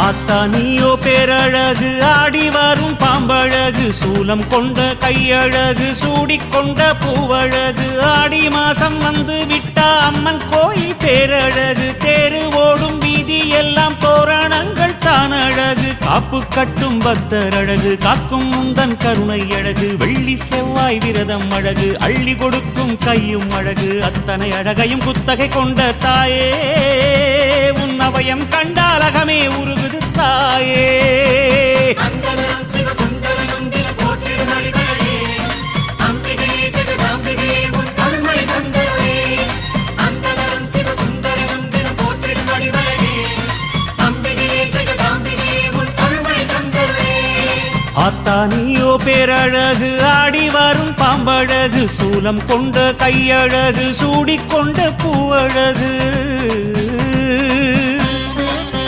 ஆத்தா நீயோ பேரழகு, ஆடி வரும் பாம்பழகு, சூலம் கொண்ட கையழகு, சூடிக்கொண்ட பூவழகு. ஆடி மாசம் வந்து விட்டா அம்மன் கோயில் பேரழகு, தேரு ஓடும் வீதி எல்லாம் தோரணங்கள் தான் அழகு. காப்பு கட்டும் பக்தர் அழகு, காக்கும் முந்தன் கருணை அழகு, வெள்ளி செவ்வாய் விரதம் அழகு, அள்ளி கொடுக்கும் கையும் அழகு. அத்தனை அழகையும் குத்தகை கொண்ட தாயே, உன் அவயம் கண்டாலகமே உருகுது தாயே. ஆத்தா நீயோ பேரழகு, ஆடி வரும் பாம்பழகு, சூலம் கொண்ட கையழகு, சூடிக்கொண்ட பூவழகு.